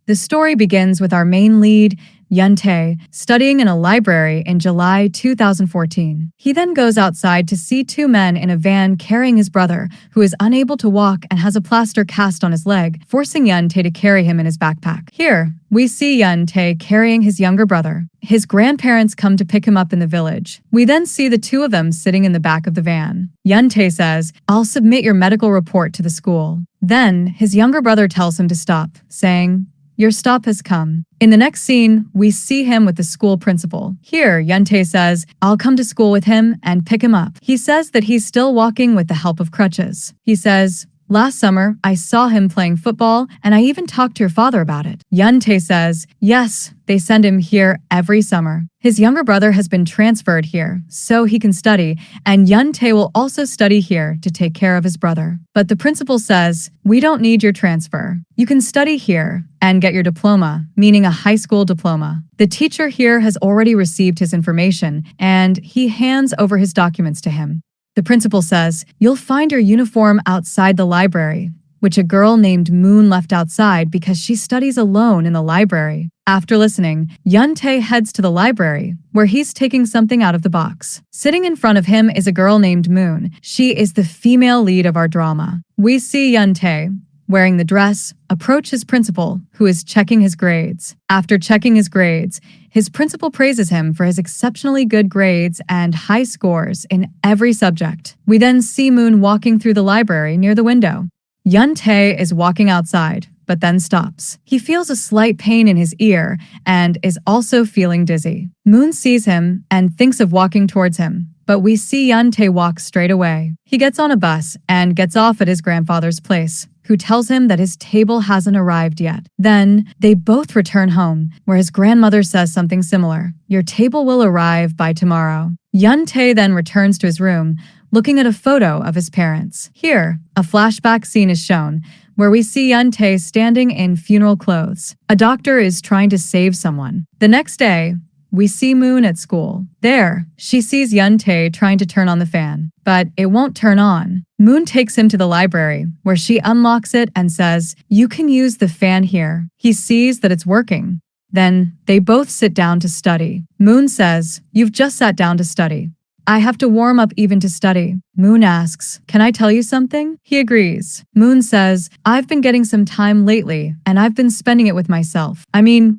The story begins with our main lead, Yun-tae, studying in a library in July 2014. He then goes outside to see two men in a van carrying his brother, who is unable to walk and has a plaster cast on his leg, forcing Yun-tae to carry him in his backpack. Here, we see Yun-tae carrying his younger brother. His grandparents come to pick him up in the village. We then see the two of them sitting in the back of the van. Yun-tae says, "I'll submit your medical report to the school." Then, his younger brother tells him to stop, saying, "Your stop has come." In the next scene, we see him with the school principal. Here, Yun-tae says, "I'll come to school with him and pick him up." He says that he's still walking with the help of crutches. He says, "Last summer, I saw him playing football, and I even talked to your father about it." Yun-tae says, "Yes, they send him here every summer." His younger brother has been transferred here, so he can study, and Yun-tae will also study here to take care of his brother. But the principal says, "We don't need your transfer. You can study here and get your diploma," meaning a high school diploma. The teacher here has already received his information, and he hands over his documents to him. The principal says, "You'll find your uniform outside the library," which a girl named Moon left outside because she studies alone in the library. After listening, Yun-tae heads to the library, where he's taking something out of the box. Sitting in front of him is a girl named Moon. She is the female lead of our drama. We see Yun-tae, wearing the dress, approach his principal, who is checking his grades. After checking his grades, his principal praises him for his exceptionally good grades and high scores in every subject. We then see Moon walking through the library near the window. Yun-tae is walking outside, but then stops. He feels a slight pain in his ear and is also feeling dizzy. Moon sees him and thinks of walking towards him, but we see Yun-tae walk straight away. He gets on a bus and gets off at his grandfather's place, who tells him that his table hasn't arrived yet. Then, they both return home, where his grandmother says something similar. "Your table will arrive by tomorrow." Yun-tae then returns to his room, looking at a photo of his parents. Here, a flashback scene is shown, where we see Yun-tae standing in funeral clothes. A doctor is trying to save someone. The next day, we see Moon at school. There, she sees Yun-tae trying to turn on the fan, but it won't turn on. Moon takes him to the library, where she unlocks it and says, "You can use the fan here." He sees that it's working. Then, they both sit down to study. Moon says, "You've just sat down to study. I have to warm up even to study." Moon asks, "Can I tell you something?" He agrees. Moon says, "I've been getting some time lately, and I've been spending it with myself.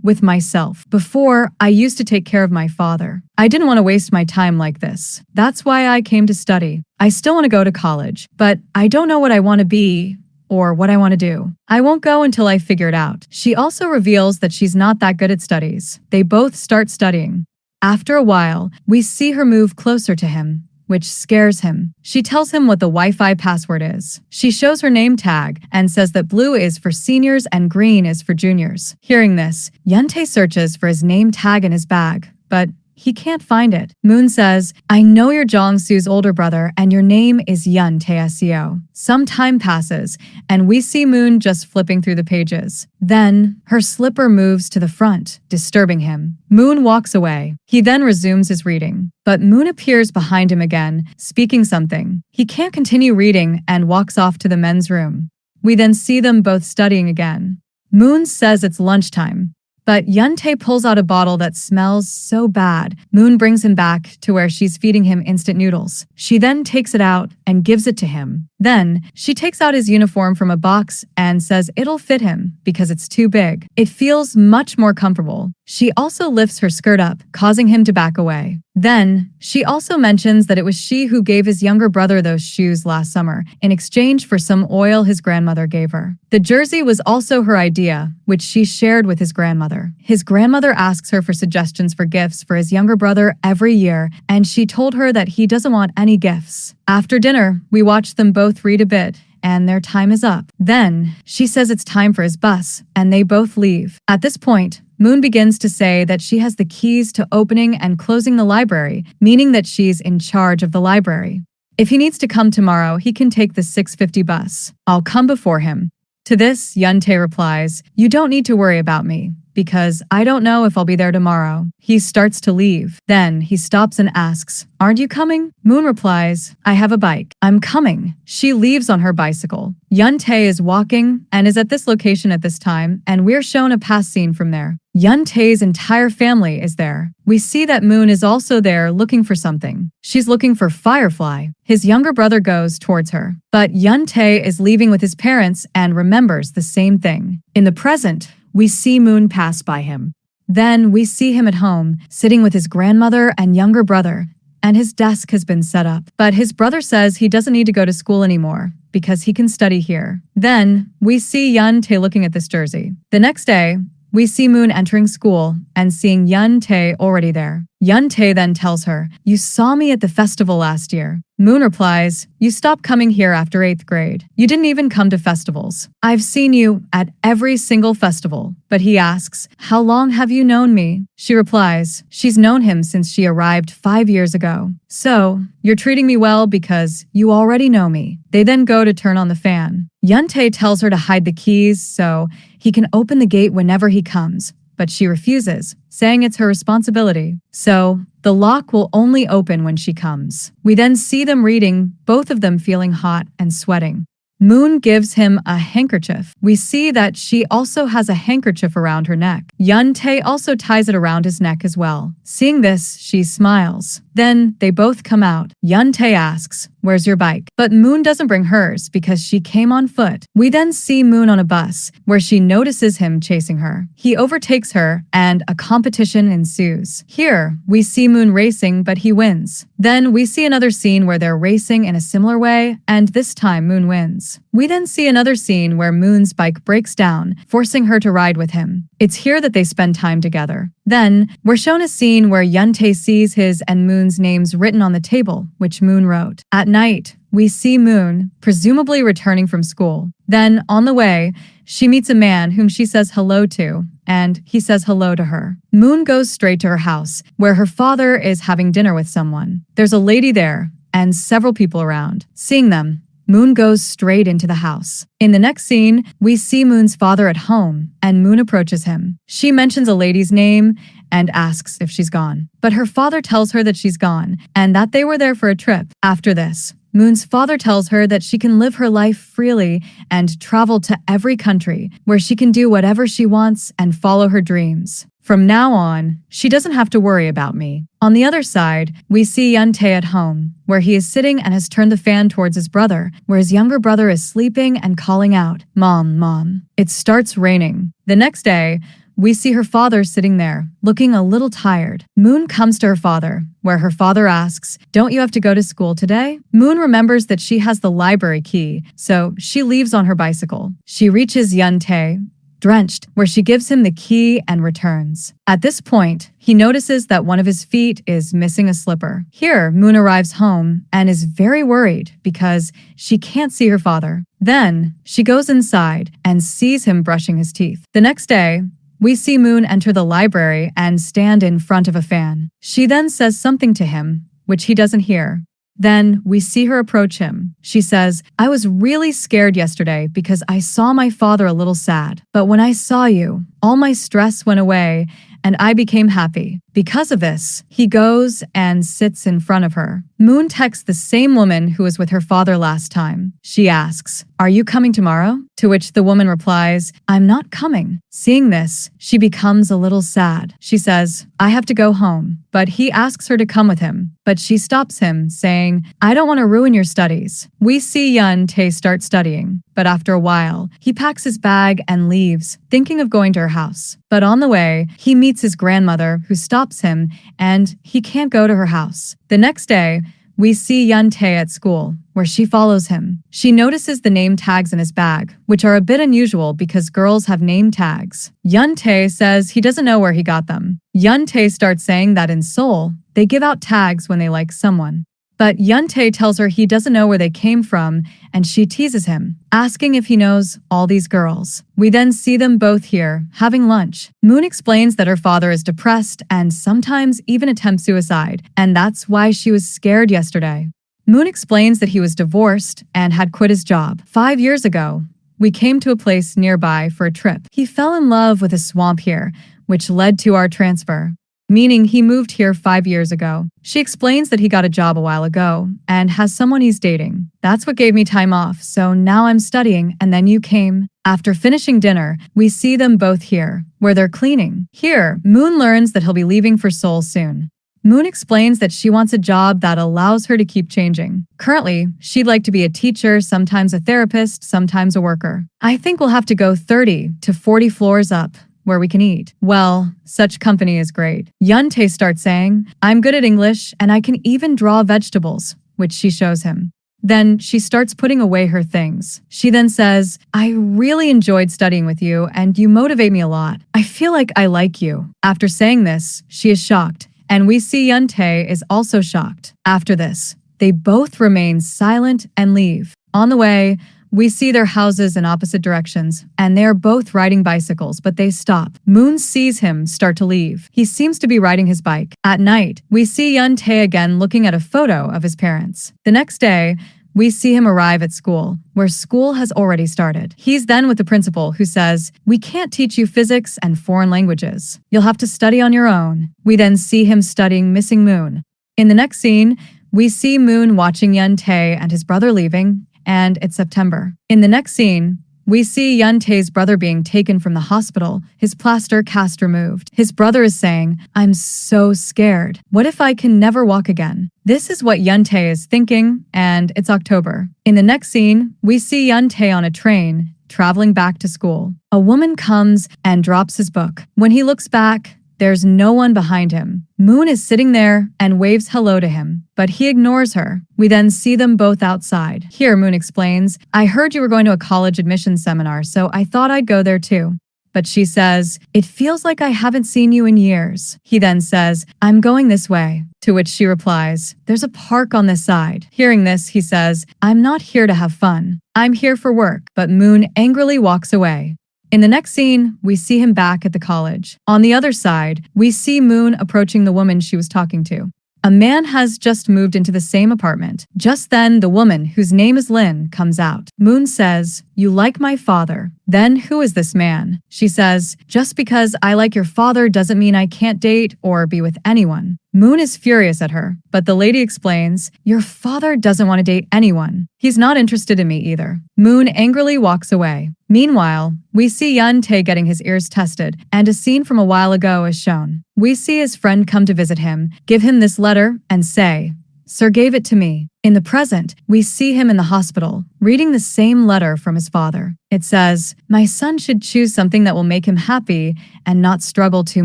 With myself. Before, I used to take care of my father. I didn't want to waste my time like this. That's why I came to study. I still want to go to college, but I don't know what I want to be or what I want to do. I won't go until I figure it out." She also reveals that she's not that good at studies. They both start studying. After a while, we see her move closer to him, which scares him. She tells him what the Wi-Fi password is. She shows her name tag and says that blue is for seniors and green is for juniors. Hearing this, Yun-tae searches for his name tag in his bag, but he can't find it. Moon says, "I know you're Jong-soo's older brother and your name is Yun-tae SEO." Some time passes, and we see Moon just flipping through the pages. Then, her slipper moves to the front, disturbing him. Moon walks away. He then resumes his reading. But Moon appears behind him again, speaking something. He can't continue reading and walks off to the men's room. We then see them both studying again. Moon says it's lunchtime. But Yun-tae pulls out a bottle that smells so bad. Moon brings him back to where she's feeding him instant noodles. She then takes it out and gives it to him. Then, she takes out his uniform from a box and says it'll fit him because it's too big. It feels much more comfortable. She also lifts her skirt up, causing him to back away. Then, she also mentions that it was she who gave his younger brother those shoes last summer in exchange for some oil his grandmother gave her. The jersey was also her idea, which she shared with his grandmother. His grandmother asks her for suggestions for gifts for his younger brother every year, and she told her that he doesn't want any gifts. After dinner, we watch them both read a bit, and their time is up. Then, she says it's time for his bus, and they both leave. At this point, Moon begins to say that she has the keys to opening and closing the library, meaning that she's in charge of the library. If he needs to come tomorrow, he can take the 6:50 bus. I'll come before him. To this, Yun-tae replies, "You don't need to worry about me, because I don't know if I'll be there tomorrow. He starts to leave. Then he stops and asks, aren't you coming? Moon replies, I have a bike. I'm coming. She leaves on her bicycle. Yun-tae is walking and is at this location at this time, and we're shown a past scene from there. Yun-tae's entire family is there. We see that Moon is also there looking for something. She's looking for Firefly. His younger brother goes towards her, but Yun-tae is leaving with his parents and remembers the same thing. In the present, we see Moon pass by him. Then we see him at home, sitting with his grandmother and younger brother, and his desk has been set up. But his brother says he doesn't need to go to school anymore because he can study here. Then we see Yun-tae looking at this jersey. The next day, we see Moon entering school and seeing Yun-tae already there. Yun-tae then tells her, you saw me at the festival last year. Moon replies, you stopped coming here after 8th grade. You didn't even come to festivals. I've seen you at every single festival. But he asks, how long have you known me? She replies, she's known him since she arrived 5 years ago. So, you're treating me well because you already know me. They then go to turn on the fan. Yun-tae tells her to hide the keys so he can open the gate whenever he comes. But she refuses, saying it's her responsibility. So, the lock will only open when she comes. We then see them reading, both of them feeling hot and sweating. Moon gives him a handkerchief. We see that she also has a handkerchief around her neck. Yun-tae also ties it around his neck as well. Seeing this, she smiles. Then they both come out. Yun-tae asks, where's your bike? But Moon doesn't bring hers because she came on foot. We then see Moon on a bus where she notices him chasing her. He overtakes her and a competition ensues. Here, we see Moon racing, but he wins. Then we see another scene where they're racing in a similar way, and this time Moon wins. We then see another scene where Moon's bike breaks down, forcing her to ride with him. It's here that they spend time together. Then, we're shown a scene where Yun-tae sees his and Moon's names written on the table, which Moon wrote. At night, we see Moon, presumably returning from school. Then, on the way, she meets a man whom she says hello to, and he says hello to her. Moon goes straight to her house, where her father is having dinner with someone. There's a lady there, and several people around. Seeing them, Moon goes straight into the house. In the next scene, we see Moon's father at home, and Moon approaches him. She mentions a lady's name and asks if she's gone. But her father tells her that she's gone, and that they were there for a trip. After this, Moon's father tells her that she can live her life freely and travel to every country, where she can do whatever she wants and follow her dreams. From now on, she doesn't have to worry about me. On the other side, we see Yun-tae at home, where he is sitting and has turned the fan towards his brother, where his younger brother is sleeping and calling out, Mom, Mom. It starts raining. The next day, we see her father sitting there, looking a little tired. Moon comes to her father, where her father asks, don't you have to go to school today? Moon remembers that she has the library key, so she leaves on her bicycle. She reaches Yun-tae, drenched, where she gives him the key and returns. At this point, he notices that one of his feet is missing a slipper. Here, Moon arrives home and is very worried because she can't see her father. Then, she goes inside and sees him brushing his teeth. The next day, we see Moon enter the library and stand in front of a fan. She then says something to him, which he doesn't hear. Then we see her approach him. She says, I was really scared yesterday because I saw my father a little sad. But when I saw you, all my stress went away and I became happy. Because of this, he goes and sits in front of her. Moon texts the same woman who was with her father last time. She asks, are you coming tomorrow? To which the woman replies, I'm not coming. Seeing this, she becomes a little sad. She says, I have to go home. But he asks her to come with him. But she stops him, saying, I don't want to ruin your studies. We see Yun-tae start studying. But after a while, he packs his bag and leaves, thinking of going to her house. But on the way, he meets his grandmother, who stops him, and he can't go to her house. The next day, we see Yun-tae at school, where she follows him. She notices the name tags in his bag, which are a bit unusual because girls have name tags. Yun-tae says he doesn't know where he got them. Yun-tae starts saying that in Seoul, they give out tags when they like someone. But Yun-tae tells her he doesn't know where they came from, and she teases him, asking if he knows all these girls. We then see them both here, having lunch. Moon explains that her father is depressed and sometimes even attempts suicide, and that's why she was scared yesterday. Moon explains that he was divorced and had quit his job 5 years ago, We came to a place nearby for a trip. He fell in love with a swamp here, which led to our transfer, meaning he moved here 5 years ago. She explains that he got a job a while ago and has someone he's dating. That's what gave me time off, so now I'm studying, and then you came. After finishing dinner, we see them both here, where they're cleaning. Here, Moon learns that he'll be leaving for Seoul soon. Moon explains that she wants a job that allows her to keep changing. Currently, she'd like to be a teacher, sometimes a therapist, sometimes a worker. I think we'll have to go 30 to 40 floors up, where we can eat. Well, such company is great. Yuntae starts saying, I'm good at English and I can even draw vegetables, which she shows him. Then she starts putting away her things. She then says, I really enjoyed studying with you and you motivate me a lot. I feel like I like you. After saying this, she is shocked, and we see Yuntae is also shocked. After this, they both remain silent and leave. On the way, we see their houses in opposite directions, and they are both riding bicycles, but they stop. Moon sees him start to leave. He seems to be riding his bike. At night, we see Yuntae again looking at a photo of his parents. The next day, we see him arrive at school, where school has already started. He's then with the principal, who says, we can't teach you physics and foreign languages. You'll have to study on your own. We then see him studying Missing Moon. In the next scene, we see Moon watching Yuntae and his brother leaving, and it's September. In the next scene, we see Yuntae's brother being taken from the hospital, his plaster cast removed. His brother is saying, I'm so scared. What if I can never walk again? This is what Yuntae is thinking, and it's October. In the next scene, we see Yuntae on a train, traveling back to school. A woman comes and drops his book. When he looks back, there's no one behind him. Moon is sitting there and waves hello to him, but he ignores her. We then see them both outside. Here, Moon explains, I heard you were going to a college admissions seminar, so I thought I'd go there too. But she says, it feels like I haven't seen you in years. He then says, I'm going this way. To which she replies, there's a park on this side. Hearing this, he says, I'm not here to have fun. I'm here for work. But Moon angrily walks away. In the next scene, we see him back at the college. On the other side, we see Moon approaching the woman she was talking to. A man has just moved into the same apartment. Just then, the woman, whose name is Lin, comes out. Moon says, you like my father. Then, who is this man? She says, just because I like your father doesn't mean I can't date or be with anyone. Moon is furious at her, but the lady explains, your father doesn't want to date anyone. He's not interested in me either. Moon angrily walks away. Meanwhile, we see Yuntae getting his ears tested, and a scene from a while ago is shown. We see his friend come to visit him, give him this letter, and say, Sir gave it to me. In the present, we see him in the hospital, reading the same letter from his father. It says, my son should choose something that will make him happy and not struggle too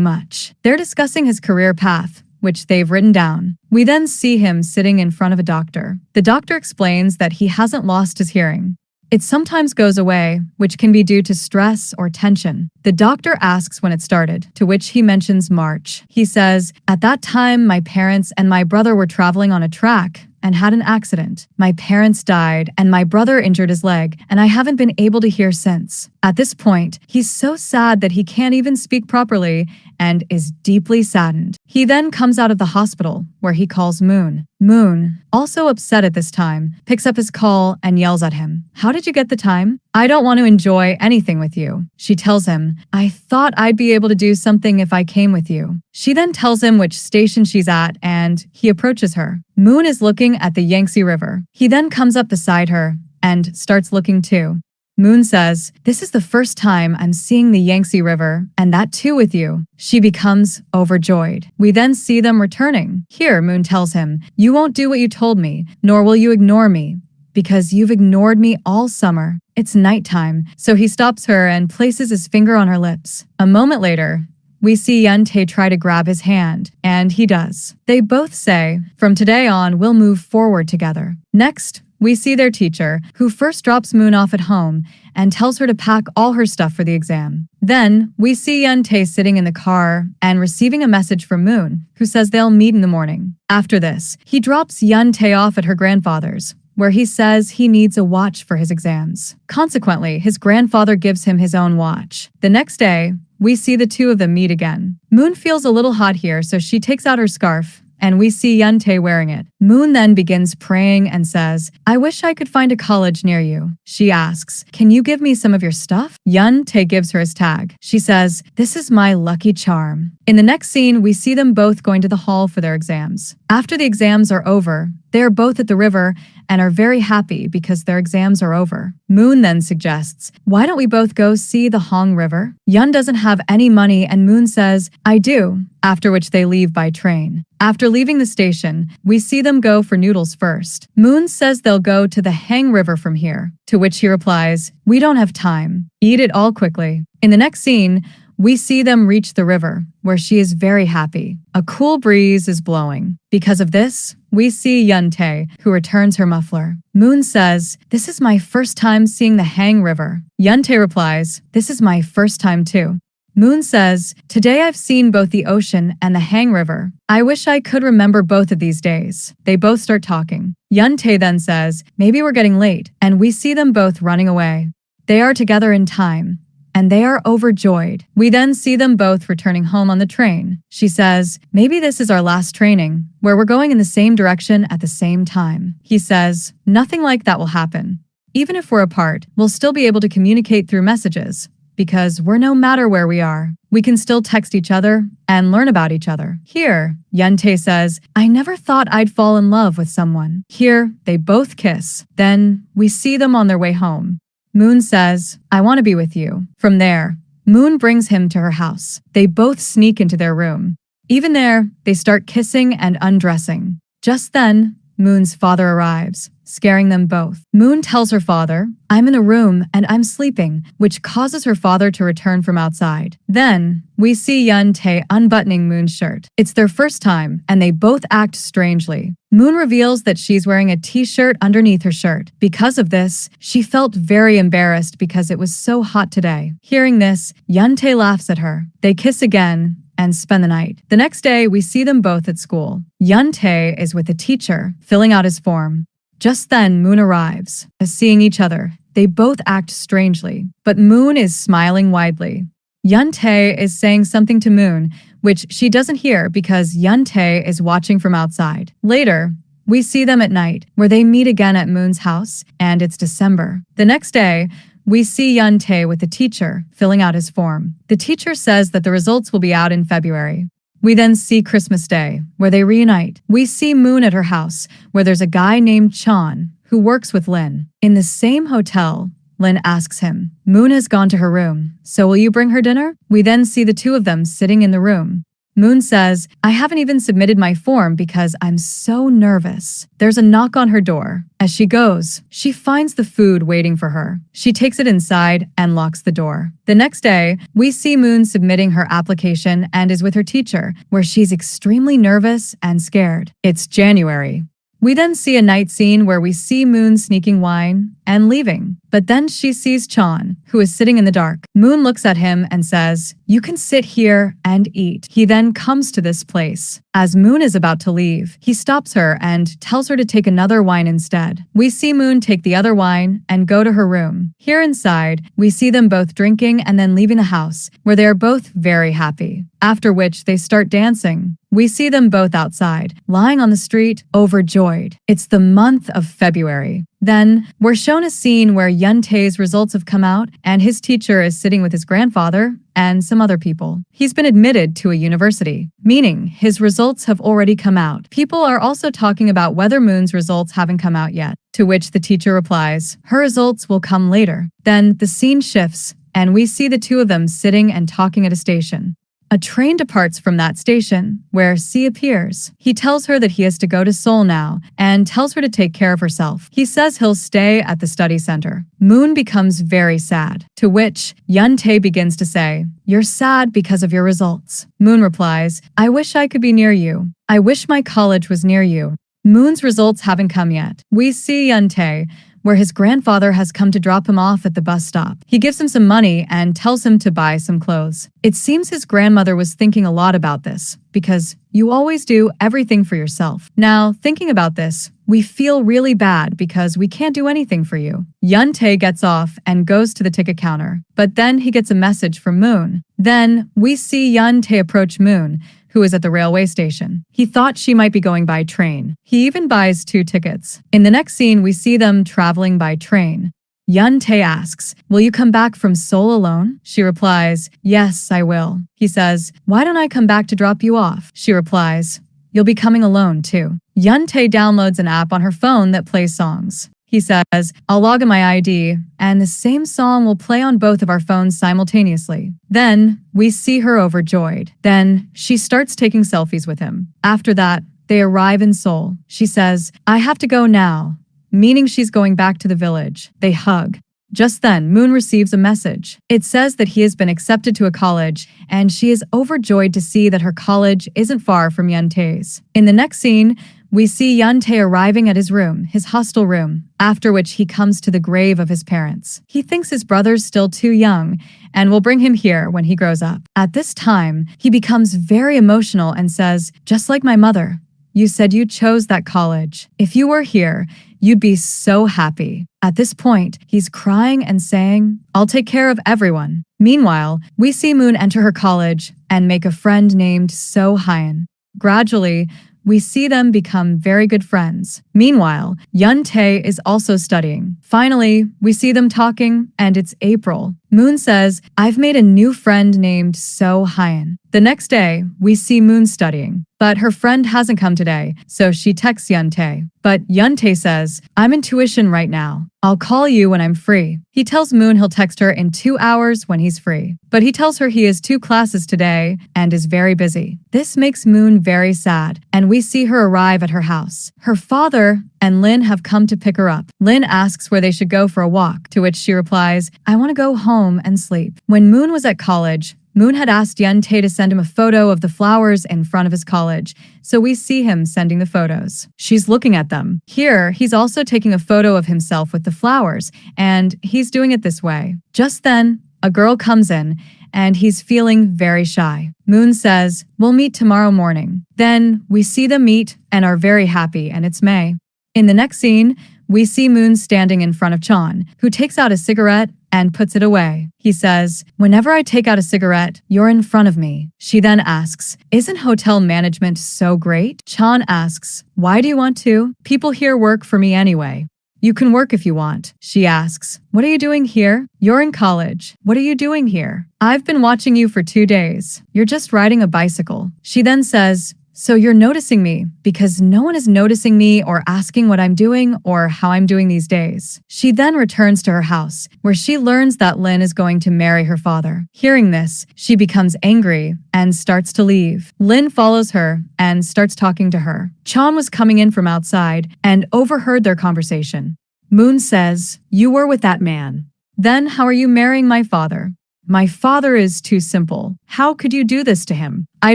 much. They're discussing his career path, which they've written down. We then see him sitting in front of a doctor. The doctor explains that he hasn't lost his hearing. It sometimes goes away, which can be due to stress or tension. The doctor asks when it started, to which he mentions March. He says, at that time, my parents and my brother were traveling on a track and had an accident. My parents died and my brother injured his leg, and I haven't been able to hear since. At this point, he's so sad that he can't even speak properly and is deeply saddened. He then comes out of the hospital, where he calls Moon. Moon, also upset at this time, picks up his call and yells at him. How did you get the time? I don't want to enjoy anything with you. She tells him, I thought I'd be able to do something if I came with you. She then tells him which station she's at, and he approaches her. Moon is looking at the Yangtze River. He then comes up beside her and starts looking too. Moon says, this is the first time I'm seeing the Yangtze River, and that too with you. She becomes overjoyed. We then see them returning. Here, Moon tells him, you won't do what you told me, nor will you ignore me, because you've ignored me all summer. It's nighttime, so he stops her and places his finger on her lips. A moment later, we see Yuntae try to grab his hand, and he does. They both say, from today on, we'll move forward together. Next, we see their teacher, who first drops Moon off at home and tells her to pack all her stuff for the exam. Then, we see Yuntae sitting in the car and receiving a message from Moon, who says they'll meet in the morning. After this, he drops Yuntae off at her grandfather's, where he says he needs a watch for his exams. Consequently, his grandfather gives him his own watch. The next day, we see the two of them meet again. Moon feels a little hot here, so she takes out her scarf and we see Yuntae wearing it. Moon then begins praying and says, I wish I could find a college near you. She asks, can you give me some of your stuff? Yuntae gives her his tag. She says, this is my lucky charm. In the next scene, we see them both going to the hall for their exams. After the exams are over, they are both at the river and are very happy because their exams are over. Moon then suggests, why don't we both go see the Hong River? Yun doesn't have any money and Moon says, I do, after which they leave by train. After leaving the station, we see them go for noodles first. Moon says they'll go to the Hang River from here, to which he replies, we don't have time. Eat it all quickly. In the next scene, we see them reach the river, where she is very happy. A cool breeze is blowing. Because of this, we see Yuntae, who returns her muffler. Moon says, this is my first time seeing the Hang River. Yuntae replies, this is my first time too. Moon says, today I've seen both the ocean and the Hang River. I wish I could remember both of these days. They both start talking. Yuntae then says, maybe we're getting late, and we see them both running away. They are together in time, and they are overjoyed. We then see them both returning home on the train. She says, maybe this is our last training, where we're going in the same direction at the same time. He says, nothing like that will happen. Even if we're apart, we'll still be able to communicate through messages, because we're no matter where we are. We can still text each other and learn about each other. Here, Yuntae says, I never thought I'd fall in love with someone. Here, they both kiss. Then, we see them on their way home. Moon says, I want to be with you. From there, Moon brings him to her house. They both sneak into their room. Even there, they start kissing and undressing. Just then, Moon's father arrives, scaring them both. Moon tells her father, I'm in a room and I'm sleeping, which causes her father to return from outside. Then, we see Yuntae unbuttoning Moon's shirt. It's their first time, and they both act strangely. Moon reveals that she's wearing a t-shirt underneath her shirt. Because of this, she felt very embarrassed because it was so hot today. Hearing this, Yuntae laughs at her. They kiss again and spend the night. The next day, we see them both at school. Yuntae is with a teacher, filling out his form. Just then, Moon arrives. Seeing each other, they both act strangely, but Moon is smiling widely. Yuntae is saying something to Moon, which she doesn't hear because Yuntae is watching from outside. Later, we see them at night, where they meet again at Moon's house, and it's December. The next day, we see Yuntae with the teacher, filling out his form. The teacher says that the results will be out in February. We then see Christmas Day, where they reunite. We see Moon at her house, where there's a guy named Chan, who works with Lin. In the same hotel, Lin asks him, Moon has gone to her room, so will you bring her dinner? We then see the two of them sitting in the room. Moon says, I haven't even submitted my form because I'm so nervous. There's a knock on her door. As she goes, she finds the food waiting for her. She takes it inside and locks the door. The next day, we see Moon submitting her application and is with her teacher, where she's extremely nervous and scared. It's January. We then see a night scene where we see Moon sneaking wine and leaving. But then she sees Chan, who is sitting in the dark. Moon looks at him and says, you can sit here and eat. He then comes to this place. As Moon is about to leave, he stops her and tells her to take another wine instead. We see Moon take the other wine and go to her room. Here inside, we see them both drinking and then leaving the house, where they are both very happy. After which they start dancing. We see them both outside, lying on the street, overjoyed. It's the month of February. Then, we're shown a scene where Yuntae's results have come out and his teacher is sitting with his grandfather and some other people. He's been admitted to a university, meaning his results have already come out. People are also talking about whether Moon's results haven't come out yet, to which the teacher replies, her results will come later. Then, the scene shifts and we see the two of them sitting and talking at a station. A train departs from that station, where C appears. He tells her that he has to go to Seoul now, and tells her to take care of herself. He says he'll stay at the study center. Moon becomes very sad, to which Yuntae begins to say, you're sad because of your results. Moon replies, I wish I could be near you. I wish my college was near you. Moon's results haven't come yet. We see Yuntae, where his grandfather has come to drop him off at the bus stop. He gives him some money and tells him to buy some clothes. It seems his grandmother was thinking a lot about this, because you always do everything for yourself. Now, thinking about this, we feel really bad because we can't do anything for you. Yuntae gets off and goes to the ticket counter, but then he gets a message from Moon. Then we see Yuntae approach Moon, who is at the railway station. He thought she might be going by train. He even buys 2 tickets. In the next scene, we see them traveling by train. Yuntae asks, "Will you come back from Seoul alone?" She replies, "Yes, I will." He says, "Why don't I come back to drop you off?" She replies, "You'll be coming alone too." Yuntae downloads an app on her phone that plays songs. He says, "I'll log in my ID, and the same song will play on both of our phones simultaneously." Then, we see her overjoyed. Then, she starts taking selfies with him. After that, they arrive in Seoul. She says, "I have to go now," meaning she's going back to the village. They hug. Just then, Moon receives a message. It says that he has been accepted to a college, and she is overjoyed to see that her college isn't far from Yuntae's. In the next scene, we see Yuntae arriving at his room, his hostel room, after which he comes to the grave of his parents. He thinks his brother's still too young and will bring him here when he grows up. At this time, he becomes very emotional and says, "Just like my mother, you said you chose that college. If you were here, you'd be so happy." At this point, he's crying and saying, "I'll take care of everyone." Meanwhile, we see Moon enter her college and make a friend named So Hyun. Gradually, we see them become very good friends. Meanwhile, Yuntae is also studying. Finally, we see them talking, and it's April. Moon says, "I've made a new friend named So Hyun." The next day, we see Moon studying, but her friend hasn't come today, so she texts Yuntae. But Yuntae says, "I'm in tuition right now. I'll call you when I'm free." He tells Moon he'll text her in 2 hours when he's free, but he tells her he has 2 classes today and is very busy. This makes Moon very sad, and we see her arrive at her house. Her father and Lin have come to pick her up. Lin asks where they should go for a walk, to which she replies, "I want to go home and sleep." When Moon was at college, Moon had asked Yuntae to send him a photo of the flowers in front of his college, so we see him sending the photos. She's looking at them. Here, he's also taking a photo of himself with the flowers, and he's doing it this way. Just then, a girl comes in, and he's feeling very shy. Moon says, "We'll meet tomorrow morning." Then, we see them meet and are very happy, and it's May. In the next scene, we see Moon standing in front of Chan, who takes out a cigarette and puts it away. He says, "Whenever I take out a cigarette, you're in front of me." She then asks, "Isn't hotel management so great?" Chan asks, "Why do you want to? People here work for me anyway." "You can work if you want." She asks, "What are you doing here?" "You're in college. What are you doing here?" "I've been watching you for 2 days. You're just riding a bicycle." She then says, "So you're noticing me because no one is noticing me or asking what I'm doing or how I'm doing these days." She then returns to her house, where she learns that Lin is going to marry her father. Hearing this, she becomes angry and starts to leave. Lin follows her and starts talking to her. Chan was coming in from outside and overheard their conversation. Moon says, "You were with that man. Then how are you marrying my father?" "My father is too simple. How could you do this to him? I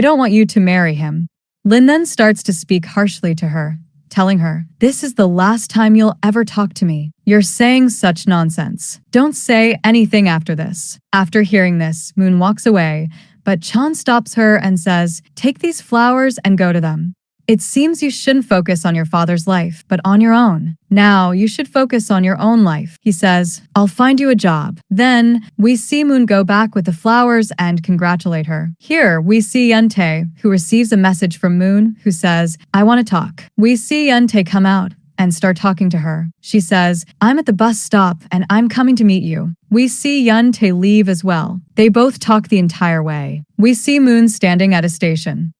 don't want you to marry him." Lin then starts to speak harshly to her, telling her, "This is the last time you'll ever talk to me. You're saying such nonsense. Don't say anything after this." After hearing this, Moon walks away, but Chan stops her and says, "Take these flowers and go to them. It seems you shouldn't focus on your father's life, but on your own. Now you should focus on your own life." He says, "I'll find you a job." Then we see Moon go back with the flowers and congratulate her. Here we see Yuntae, who receives a message from Moon, who says, "I want to talk." We see Yuntae come out and start talking to her. She says, "I'm at the bus stop and I'm coming to meet you." We see Yuntae leave as well. They both talk the entire way. We see Moon standing at a station.